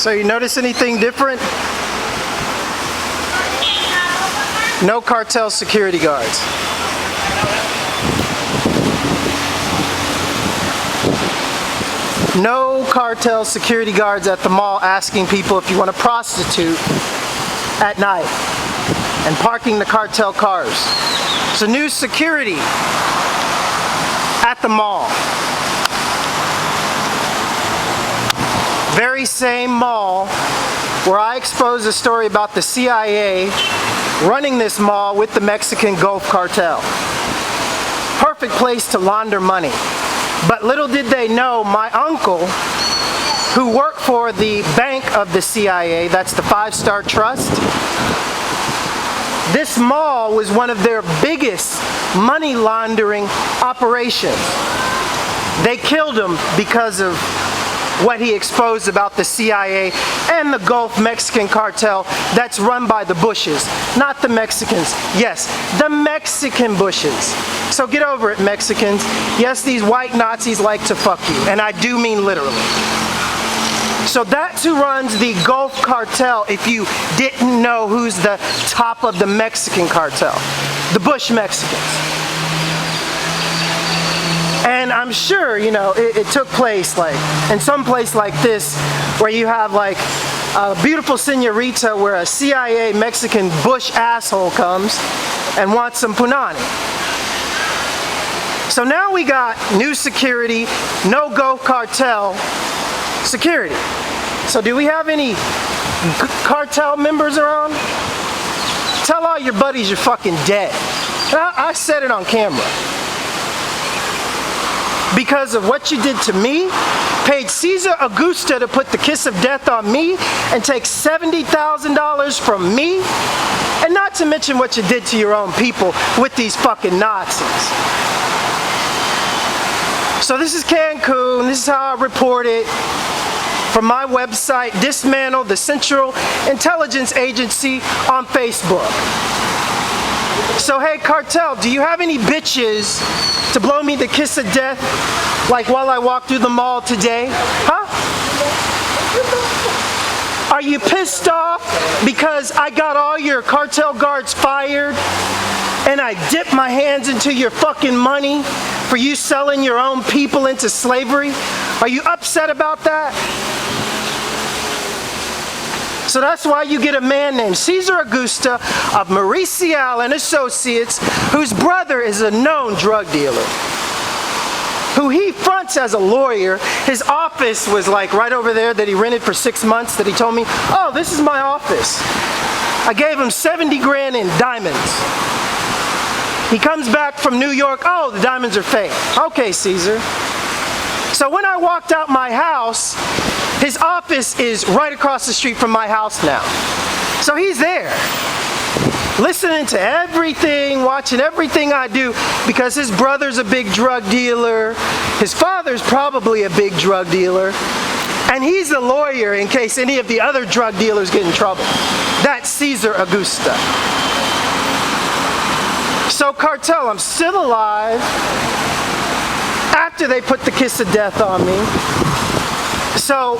So you notice anything different? No cartel security guards. No cartel security guards at the mall asking people if you want to prostitute at night and parking the cartel cars. So new security at the mall. Very same mall where I exposed a story about the CIA running this mall with the Mexican Gulf Cartel. Perfect place to launder money. But little did they know, my uncle, who worked for the bank of the CIA, that's the Five Star Trust, this mall was one of their biggest money laundering operations. They killed him because of what he exposed about the CIA and the Gulf Mexican cartel that's run by the Bushes, not the Mexicans. Yes, the Mexican Bushes. So get over it, Mexicans. Yes, these white Nazis like to fuck you, and I do mean literally. So that's who runs the Gulf cartel, if you didn't know who's the top of the Mexican cartel. The Bush Mexicans. And I'm sure, you know, it took place like in some place like this where you have like a beautiful senorita where a CIA Mexican Bush asshole comes and wants some punani. So now we got new security, no Gulf cartel security. So do we have any cartel members around? Tell all your buddies you're fucking dead. I said it on camera. Because of what you did to me, paid Cesar Augusta to put the kiss of death on me and take $70,000 from me, and not to mention what you did to your own people with these fucking Nazis. So this is Cancun, this is how I report it from my website, Dismantle the Central Intelligence Agency on Facebook. So hey cartel, do you have any bitches to blow me the kiss of death like while I walk through the mall today? Huh? Are you pissed off because I got all your cartel guards fired and I dipped my hands into your fucking money for you selling your own people into slavery? Are you upset about that? So that's why you get a man named Cesar Augusta of Mauricial and Associates, whose brother is a known drug dealer, who he fronts as a lawyer. His office was like right over there that he rented for 6 months that he told me, oh, this is my office. I gave him 70 grand in diamonds. He comes back from New York, oh, the diamonds are fake. Okay, Caesar. So when I walked out my house, his office is right across the street from my house now. So he's there, listening to everything, watching everything I do, because his brother's a big drug dealer, his father's probably a big drug dealer, and he's a lawyer in case any of the other drug dealers get in trouble. That's Cesar Augusta. So cartel, I'm still alive after they put the kiss of death on me. So,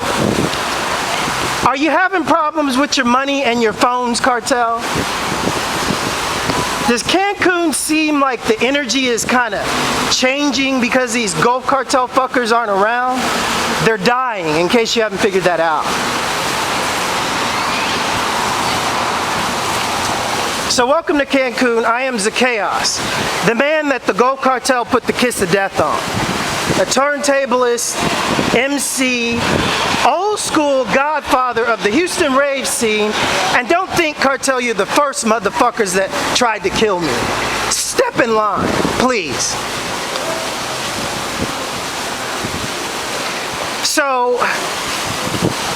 are you having problems with your money and your phones, cartel? Does Cancun seem like the energy is kind of changing because these Gulf cartel fuckers aren't around? They're dying, in case you haven't figured that out. So welcome to Cancun. I am Zacchaeus, the man that the Gulf cartel put the kiss of death on. A turntablist, MC, old school godfather of the Houston rave scene, and don't think, cartel, you're the first motherfuckers that tried to kill me. Step in line, please. So,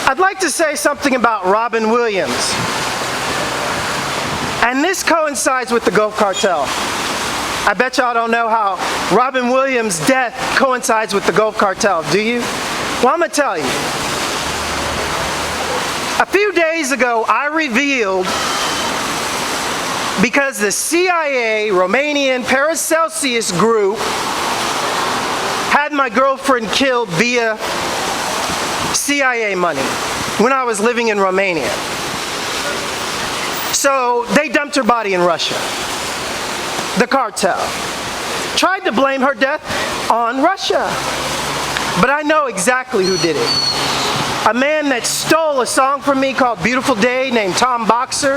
I'd like to say something about Robin Williams. And this coincides with the Gulf cartel. I bet y'all don't know how Robin Williams' death coincides with the Gulf cartel, do you? Well, I'm gonna tell you. A few days ago, I revealed, because the CIA Romanian Paracelsus group had my girlfriend killed via CIA money. when I was living in Romania. So they dumped her body in Russia. The cartel tried to blame her death on Russia. But I know exactly who did it. A man that stole a song from me called Beautiful Day named Tom Boxer.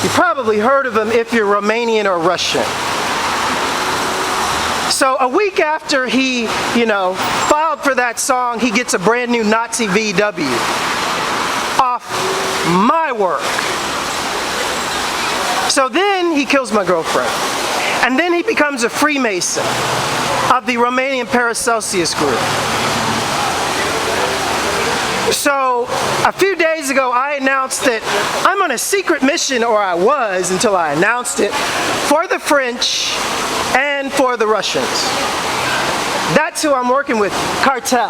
You probably heard of him if you're Romanian or Russian. So a week after he, filed for that song, he gets a brand new Nazi VW off my work. So then he kills my girlfriend. And then he becomes a Freemason of the Romanian Paracelsus group. So a few days ago I announced that I'm on a secret mission, or I was until I announced it, for the French and for the Russians. That's who I'm working with, cartel.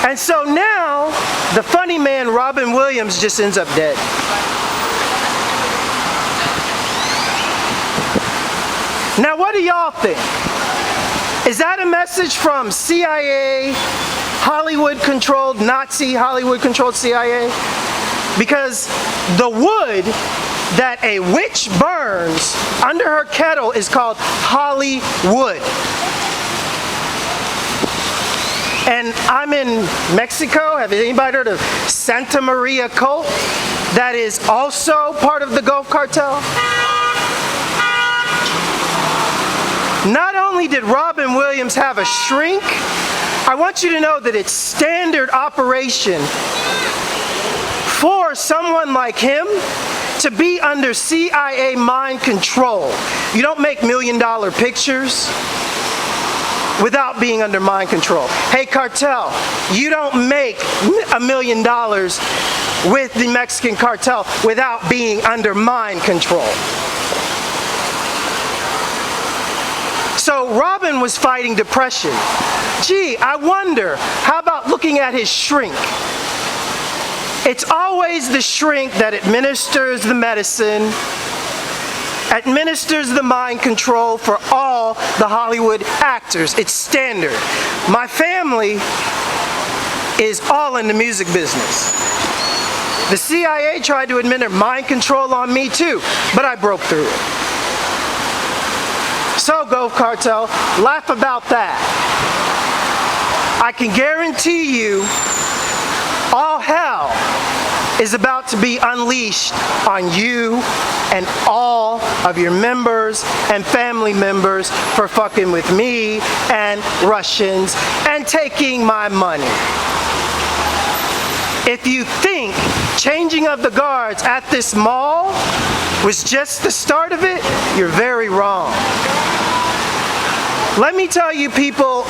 And so now the funny man Robin Williams just ends up dead. Now what do y'all think? Is that a message from CIA, Hollywood-controlled, Nazi Hollywood-controlled CIA? Because the wood that a witch burns under her kettle is called Hollywood. And I'm in Mexico. Have anybody heard of Santa Maria cult? That is also part of the Gulf Cartel. Not only did Robin Williams have a shrink, I want you to know that it's standard operation for someone like him to be under CIA mind control. You don't make $1 million pictures without being under mind control. Hey cartel, you don't make $1 million with the Mexican cartel without being under mind control. So Robin was fighting depression. Gee, I wonder, how about looking at his shrink? It's always the shrink that administers the medicine, administers the mind control for all the Hollywood actors. It's standard. My family is all in the music business. The CIA tried to administer mind control on me too, but I broke through it. So Gulf Cartel, laugh about that. I can guarantee you all hell is about to be unleashed on you and all of your members and family members for fucking with me and Russians and taking my money. If you think changing of the guards at this mall was just the start of it, you're very wrong. Let me tell you people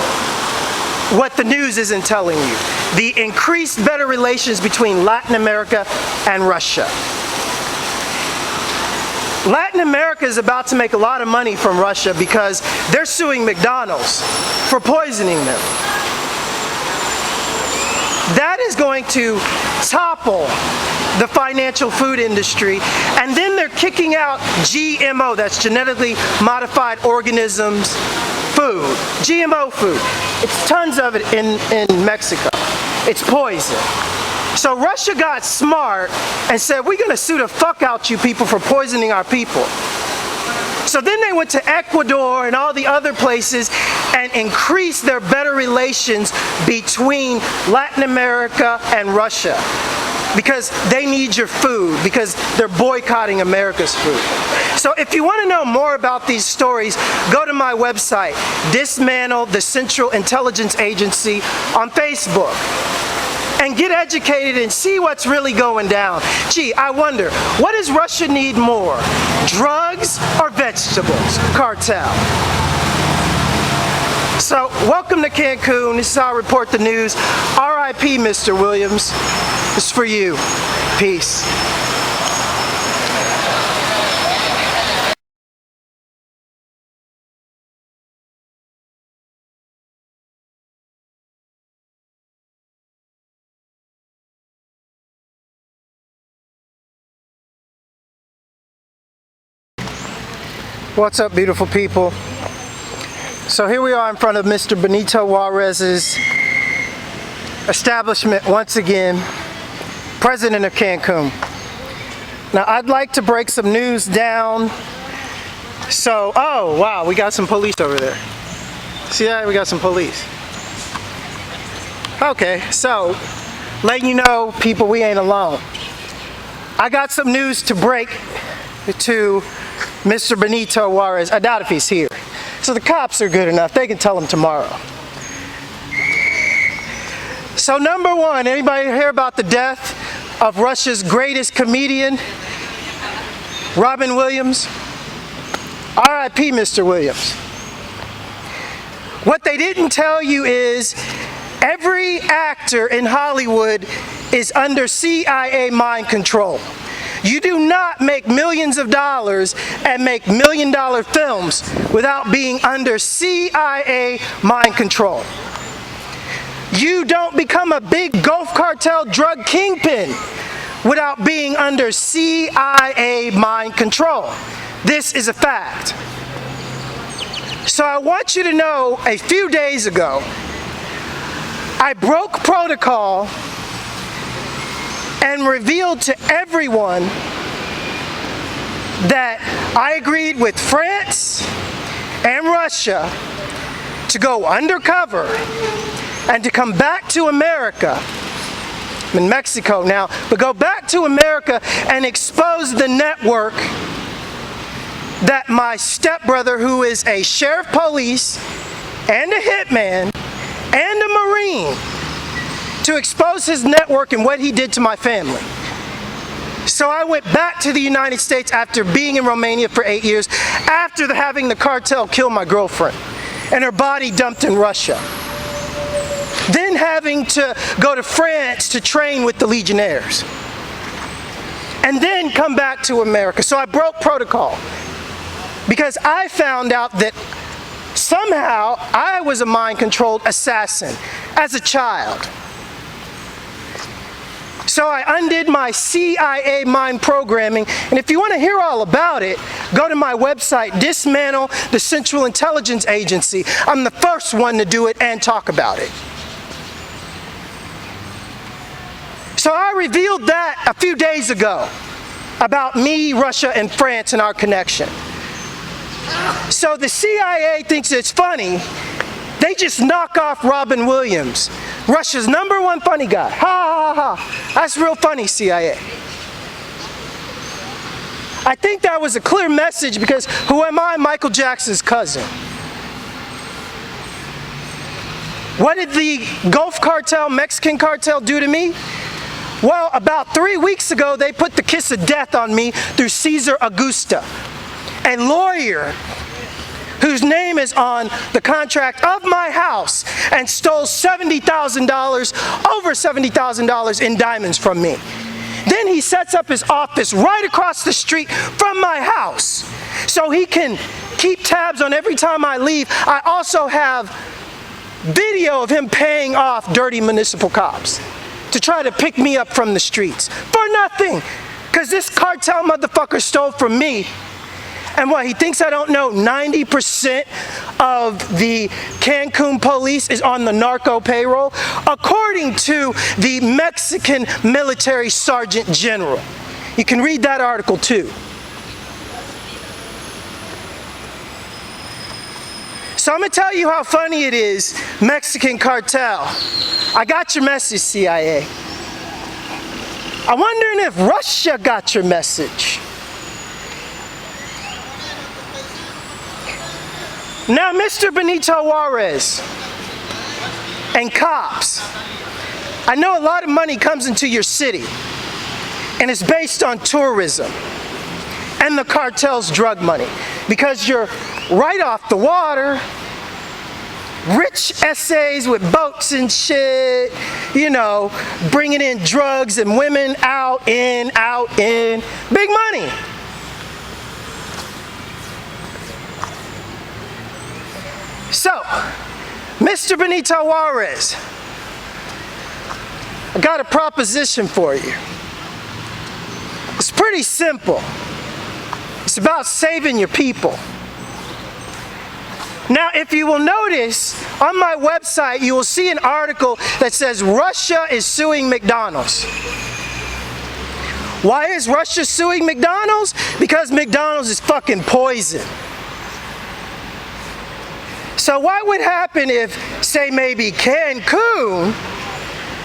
what the news isn't telling you. The increased better relations between Latin America and Russia. Latin America is about to make a lot of money from Russia because they're suing McDonald's for poisoning them. That is going to topple the financial food industry, and then they're kicking out GMO, that's genetically modified organisms food, GMO food. It's tons of it in Mexico. It's poison. So Russia got smart and said, we're gonna sue the fuck out you people for poisoning our people. So then they went to Ecuador and all the other places and increased their better relations between Latin America and Russia because they need your food, because they're boycotting America's food. So if you want to know more about these stories, go to my website, Dismantle the Central Intelligence Agency on Facebook, and get educated and see what's really going down. Gee, I wonder, what does Russia need more? Drugs or vegetables? Cartel. So, welcome to Cancun. This is how I report the news. R.I.P. Mr. Williams. This is for you. Peace. What's up, beautiful people? So here we are in front of Mr. Benito Juarez's establishment once again, president of Cancun. Now I'd like to break some news down. So, oh wow, we got some police over there. See that? We got some police. Okay, so letting you know, people, we ain't alone. I got some news to break to Mr. Benito Juarez. I doubt if he's here. So the cops are good enough. They can tell him tomorrow. So number one, anybody hear about the death of Russia's greatest comedian, Robin Williams? R.I.P. Mr. Williams. What they didn't tell you is every actor in Hollywood is under CIA mind control. You do not make millions of dollars and make million-dollar films without being under CIA mind control. You don't become a big Gulf Cartel drug kingpin without being under CIA mind control. This is a fact. So I want you to know, a few days ago, I broke protocol and revealed to everyone that I agreed with France and Russia to go undercover and to come back to America. I'm in Mexico now, but go back to America and expose the network that my stepbrother, who is a sheriff police and a hitman and a Marine, to expose his network and what he did to my family. So I went back to the United States after being in Romania for 8 years, after having the cartel kill my girlfriend and her body dumped in Russia. Then having to go to France to train with the Legionnaires. And then come back to America. So I broke protocol because I found out that somehow I was a mind-controlled assassin as a child. So I undid my CIA mind programming, and if you want to hear all about it, go to my website, Dismantle the Central Intelligence Agency. I'm the first one to do it and talk about it. So I revealed that a few days ago about me, Russia, and France and our connection. So the CIA thinks it's funny. They just knock off Robin Williams, Russia's #1 funny guy. Ha ha ha ha. That's real funny, CIA. I think that was a clear message because who am I? Michael Jackson's cousin. What did the Gulf Cartel, Mexican cartel do to me? Well, about 3 weeks ago, they put the kiss of death on me through Cesar Augusta, a lawyer whose name is on the contract of my house, and stole $70,000, over $70,000 in diamonds from me. Then he sets up his office right across the street from my house so he can keep tabs on every time I leave. I also have video of him paying off dirty municipal cops to try to pick me up from the streets for nothing, because this cartel motherfucker stole from me. And what, he thinks I don't know 90% of the Cancun police is on the narco payroll? According to the Mexican military sergeant general. You can read that article too. So I'm going to tell you how funny it is, Mexican cartel. I got your message, CIA. I'm wondering if Russia got your message. Now, Mr. Benito Juarez and cops, I know a lot of money comes into your city, and it's based on tourism and the cartel's drug money, because you're right off the water, rich N.S.As with boats and shit, you know, bringing in drugs and women out, in, big money. So, Mr. Benito Juarez, I got a proposition for you. It's pretty simple. It's about saving your people. Now, if you will notice, on my website, you will see an article that says Russia is suing McDonald's. Why is Russia suing McDonald's? Because McDonald's is fucking poison. So what would happen if, say, maybe Cancun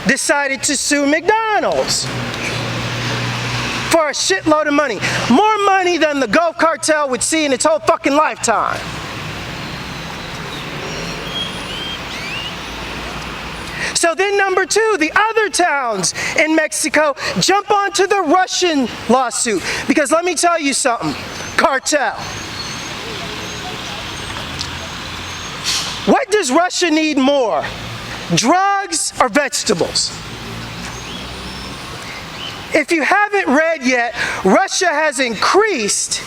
decided to sue McDonald's for a shitload of money? More money than the Gulf Cartel would see in its whole fucking lifetime. So then number two, the other towns in Mexico jump onto the Russian lawsuit. Because let me tell you something, cartel. What does Russia need more? Drugs or vegetables? If you haven't read yet, Russia has increased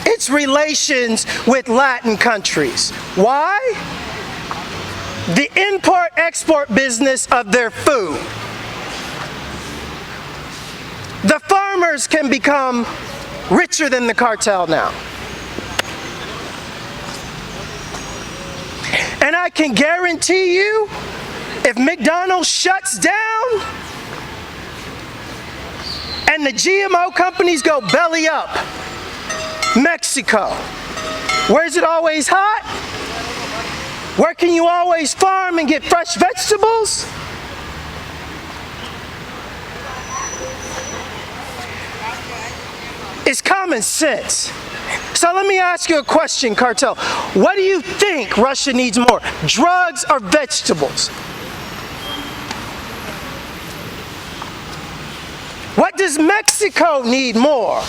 its relations with Latin countries. Why? The import-export business of their food. The farmers can become richer than the cartel now. And I can guarantee you, if McDonald's shuts down and the GMO companies go belly up, Mexico, where's it always hot? Where can you always farm and get fresh vegetables? It's common sense. So let me ask you a question, cartel. What do you think Russia needs more, drugs or vegetables? What does Mexico need more,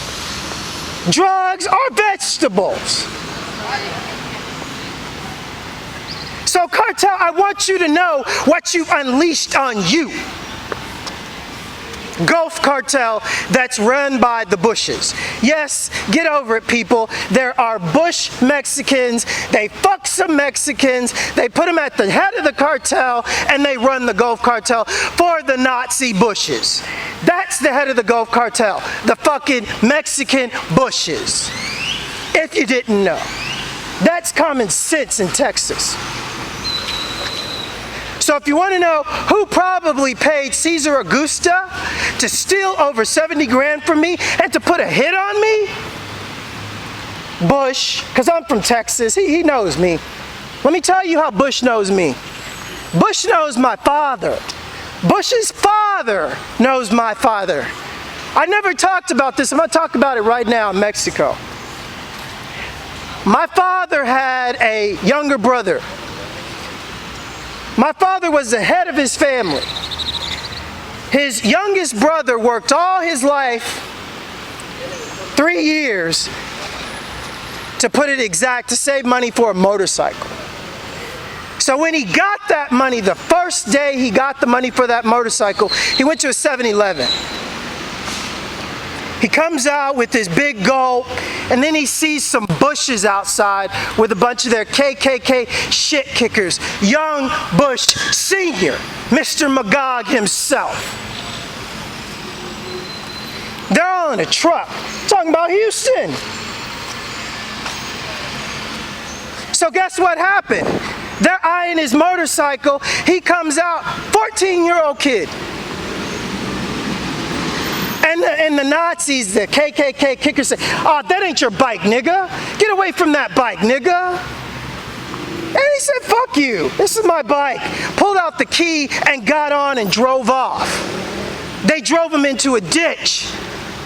drugs or vegetables? So cartel, I want you to know what you've unleashed on you. Gulf Cartel that's run by the Bushes. Yes, get over it, people. There are Bush Mexicans. They fuck some Mexicans. They put them at the head of the cartel and they run the Gulf Cartel for the Nazi Bushes. That's the head of the Gulf Cartel, the fucking Mexican Bushes. If you didn't know. That's common sense in Texas. So if you want to know who probably paid Cesar Augusta to steal over 70 grand from me and to put a hit on me? Bush, because I'm from Texas, he knows me. Let me tell you how Bush knows me. Bush knows my father. Bush's father knows my father. I never talked about this. I'm going to talk about it right now in Mexico. My father had a younger brother. My father was the head of his family. His youngest brother worked all his life, 3 years, to put it exact, to save money for a motorcycle. So when he got that money, the first day he got the money for that motorcycle, he went to a 7-Eleven. He comes out with his big gulp, and then he sees some Bushes outside with a bunch of their KKK shit kickers. Young Bush Sr., Mr. Magog himself. They're all in a truck, talking about Houston. So guess what happened? They're eyeing his motorcycle. He comes out, 14-year-old kid. And the Nazis, the KKK kickers say, "Oh, that ain't your bike, nigga. Get away from that bike, nigga." And he said, "Fuck you, this is my bike." Pulled out the key and got on and drove off. They drove him into a ditch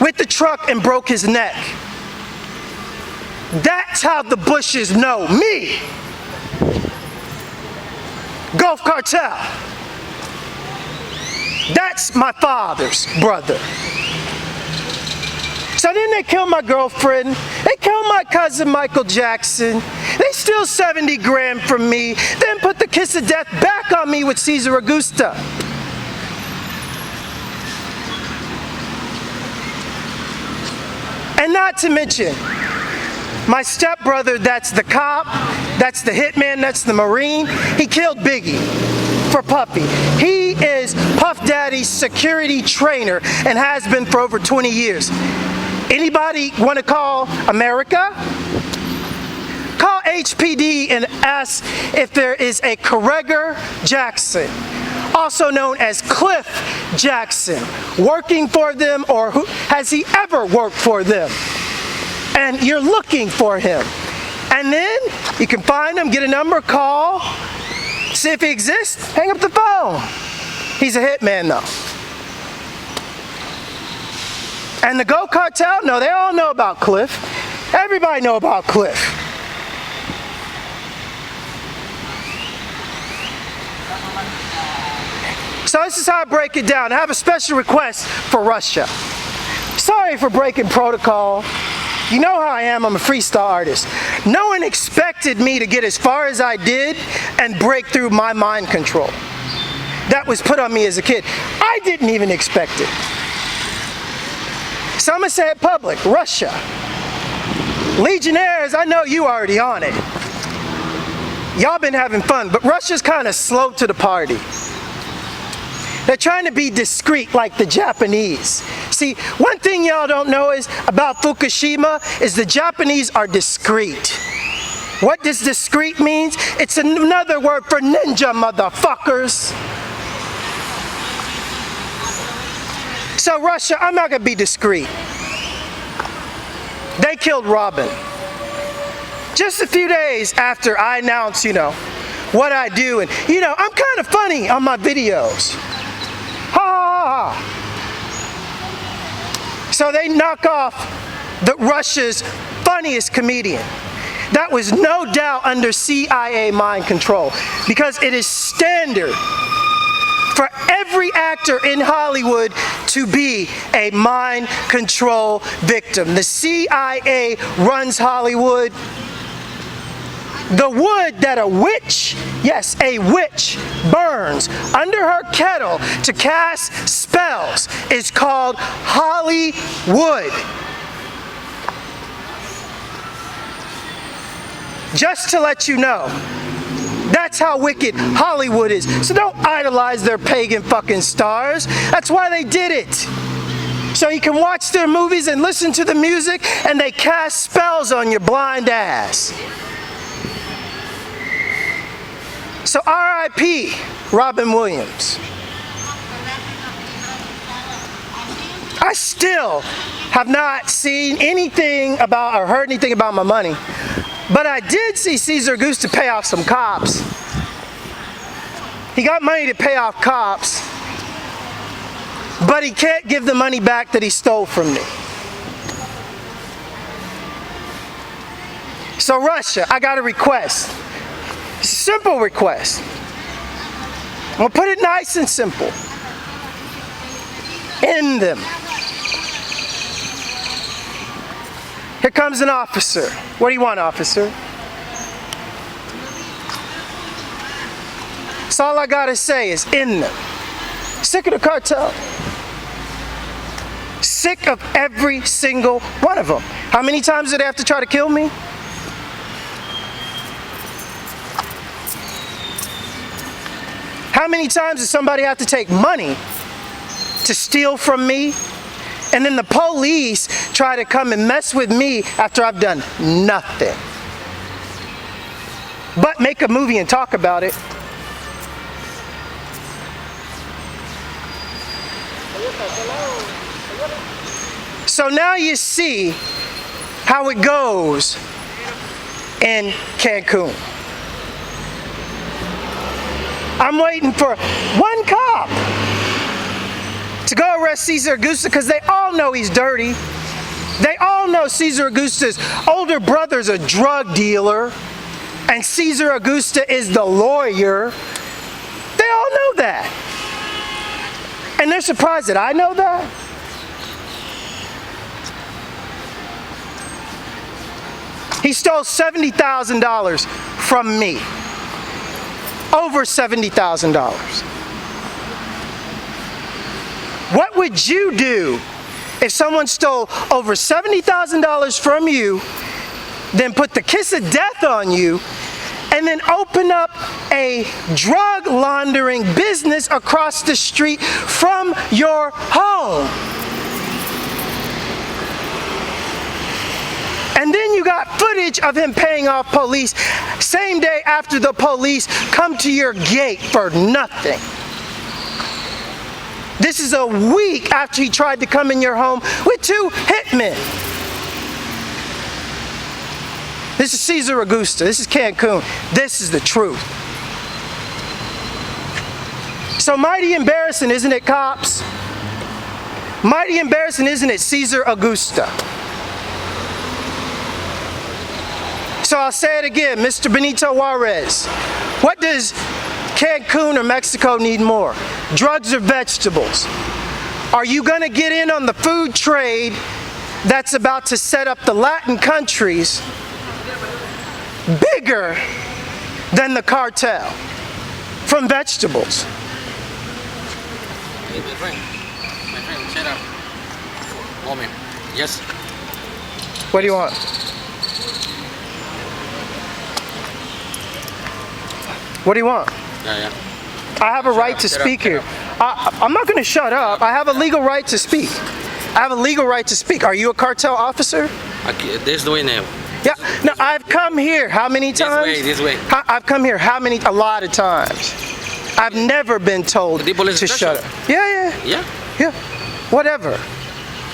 with the truck and broke his neck. That's how the Bushes know me. Gulf Cartel. That's my father's brother. So then they killed my girlfriend, they killed my cousin Michael Jackson, they steal 70 grand from me, then put the kiss of death back on me with Cesar Augusta. And not to mention, my stepbrother, that's the cop, that's the hitman, that's the Marine, he killed Biggie for Puffy. He is Puff Daddy's security trainer and has been for over 20 years. Anybody want to call America? Call HPD and asks if there is a Corregor Jackson, also known as Cliff Jackson, working for them, or has he ever worked for them? And you're looking for him. And then you can find him, get a number, call, see if he exists, hang up the phone. He's a hitman though. And the Go Cartel, no, they all know about Cliff. Everybody know about Cliff. So this is how I break it down. I have a special request for Russia. Sorry for breaking protocol. You know how I am, I'm a freestyle artist. No one expected me to get as far as I did and break through my mind control. That was put on me as a kid. I didn't even expect it. So I'm gonna say it public, Russia. Legionnaires, I know you already on it. Y'all been having fun, but Russia's kind of slow to the party. They're trying to be discreet like the Japanese. See, one thing y'all don't know is about Fukushima is the Japanese are discreet. What does discreet means? It's another word for ninja, motherfuckers. So Russia, I'm not gonna be discreet. They killed Robin. Just a few days after I announced, what I do, and I'm kind of funny on my videos. Ha! So they knock off Russia's funniest comedian. That was no doubt under CIA mind control, because it is standard for every actor in Hollywood to be a mind control victim. The CIA runs Hollywood. The wood that a witch, yes, a witch, burns under her kettle to cast spells is called Hollywood. Just to let you know, that's how wicked Hollywood is. So don't idolize their pagan fucking stars. That's why they did it. So you can watch their movies and listen to the music, and they cast spells on your blind ass. So R.I.P. Robin Williams. I still have not seen anything about or heard anything about my money, but I did see Cesar Augusta pay off some cops. He got money to pay off cops, but he can't give the money back that he stole from me. So Russia, I got a request. It's a simple request. I'm gonna put it nice and simple. End them. Here comes an officer. What do you want, officer? That's all I gotta say is end them. Sick of the cartel. Sick of every single one of them. How many times did they have to try to kill me? How many times does somebody have to take money to steal from me? And then the police try to come and mess with me after I've done nothing but make a movie and talk about it. So now you see how it goes in Cancun. I'm waiting for one cop to go arrest Cesar Augusta because they all know he's dirty. They all know Cesar Augusta's older brother's a drug dealer and Cesar Augusta is the lawyer. They all know that. And they're surprised that I know that. He stole $70,000 from me. Over $70,000. What would you do if someone stole over $70,000 from you, then put the kiss of death on you, and then open up a drug laundering business across the street from your home? And then you got footage of him paying off police same day after the police come to your gate for nothing. This is a week after he tried to come in your home with 2 hitmen. This is Cesar Augusta. This is Cancun. This is the truth. So mighty embarrassing, isn't it, cops? Mighty embarrassing, isn't it, Cesar Augusta? So I'll say it again, Mr. Benito Juarez. What does Cancun or Mexico need more? Drugs or vegetables? Are you going to get in on the food trade that's about to set up the Latin countries bigger than the cartel from vegetables? Hey, my friend, shut up. Moment. Yes. What do you want? What do you want? Yeah. I have a right to speak here. I'm not going to shut up. I have a legal right to speak. I have a legal right to speak. Are you a cartel officer? This way now. Yeah. No, I've come here how many times? This way. I've come here how many? A lot of times. I've never been told to shut up. Yeah. Whatever.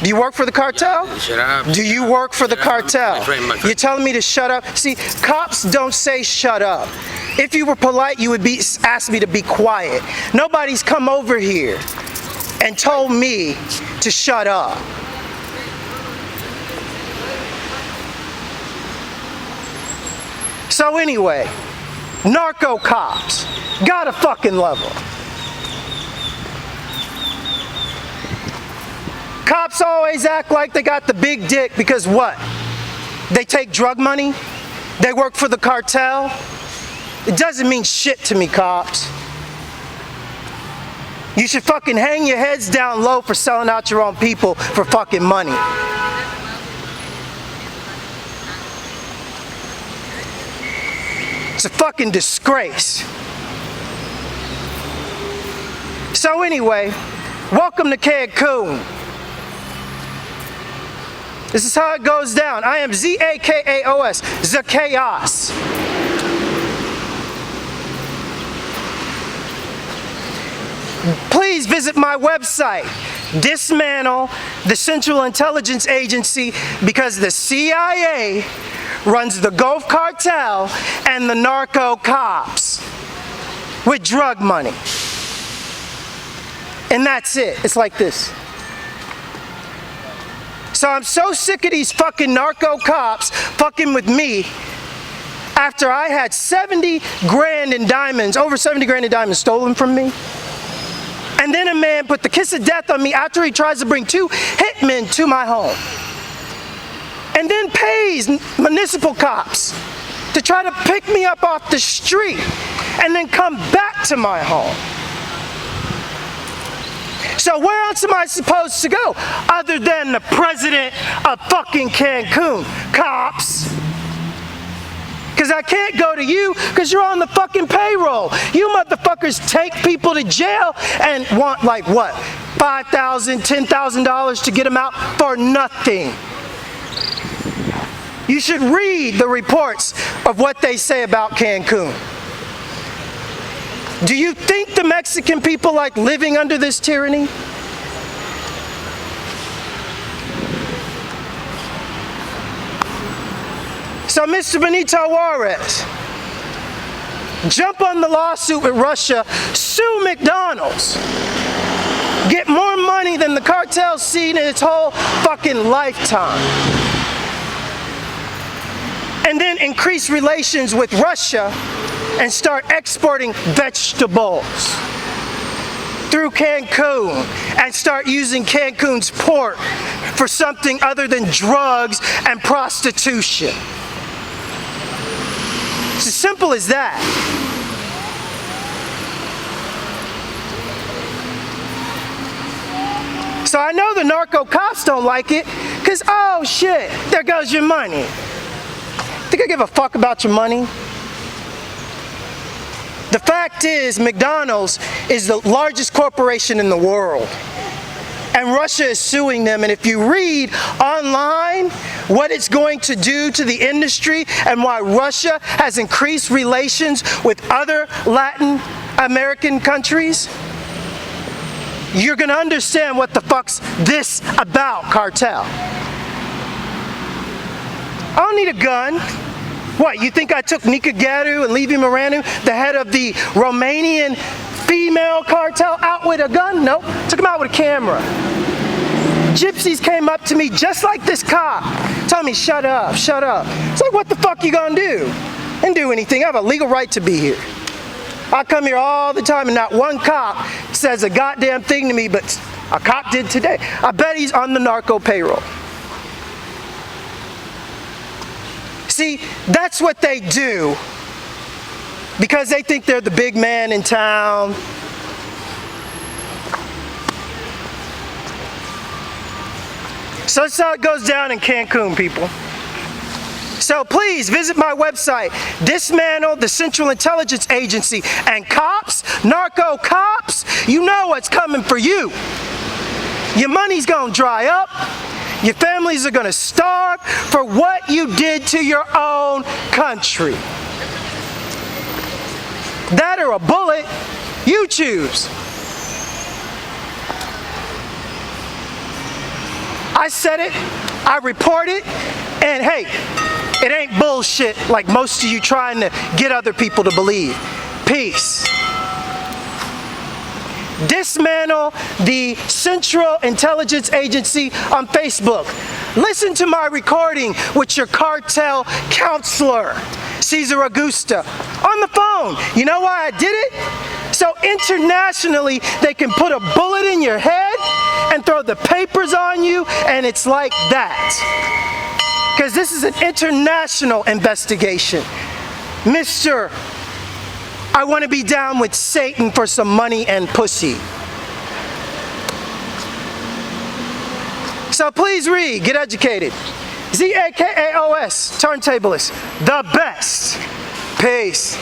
Do you work for the cartel? Shut up. Do you work for the cartel? My friend. You're telling me to shut up? See, cops don't say shut up. If you were polite, you would ask me to be quiet. Nobody's come over here and told me to shut up. So anyway, narco cops, gotta fucking love them. Cops always act like they got the big dick because what? They take drug money? They work for the cartel? It doesn't mean shit to me, cops. You should fucking hang your heads down low for selling out your own people for fucking money. It's a fucking disgrace. So anyway, welcome to Cancun. This is how it goes down. I am Zakaos, Zacchaeus. Please visit my website. Dismantle the Central Intelligence Agency because the CIA runs the Gulf Cartel and the narco cops with drug money. And that's it. It's like this. So I'm so sick of these fucking narco cops fucking with me after I had 70 grand in diamonds, over 70 grand in diamonds stolen from me. And then a man put the kiss of death on me after he tries to bring 2 hitmen to my home. And then pays municipal cops to try to pick me up off the street and then come back to my home. So where else am I supposed to go other than the president of fucking Cancun? Cops. Because I can't go to you because you're on the fucking payroll. You motherfuckers take people to jail and want like what? $5,000, $10,000 to get them out for nothing. You should read the reports of what they say about Cancun. Do you think the Mexican people like living under this tyranny? So Mr. Benito Juarez, jump on the lawsuit with Russia, sue McDonald's, get more money than the cartel's seen in its whole fucking lifetime, and then increase relations with Russia and start exporting vegetables through Cancun and start using Cancun's port for something other than drugs and prostitution. It's as simple as that. So I know the narco cops don't like it because, oh shit, there goes your money. Think I give a fuck about your money? The fact is, McDonald's is the largest corporation in the world. And Russia is suing them. And if you read online what it's going to do to the industry and why Russia has increased relations with other Latin American countries, you're going to understand what the fuck's this about, cartel. I don't need a gun. What, you think I took Nika Garu and Levi Moranu, the head of the Romanian female cartel, out with a gun? Nope. Took him out with a camera. Gypsies came up to me just like this cop, telling me, shut up, shut up. It's like, what the fuck you gonna do? Didn't do anything. I have a legal right to be here. I come here all the time and not one cop says a goddamn thing to me, but a cop did today. I bet he's on the narco payroll. See, that's what they do because they think they're the big man in town. So that's how it goes down in Cancun, people. So please visit my website, dismantle the Central Intelligence Agency, and cops, narco cops, you know what's coming for you. Your money's gonna dry up. Your families are gonna starve for what you did to your own country. That or a bullet, you choose. I said it, I report it, and hey, it ain't bullshit like most of you trying to get other people to believe. Peace. Dismantle the Central Intelligence Agency on Facebook. Listen to my recording with your cartel counselor, Cesar Augusta, on the phone. You know why I did it? So internationally, they can put a bullet in your head and throw the papers on you, and it's like that. Because this is an international investigation. Mr. I want to be down with Satan for some money and pussy. So please read, get educated. ZAKAOS, turntablist, the best. Peace.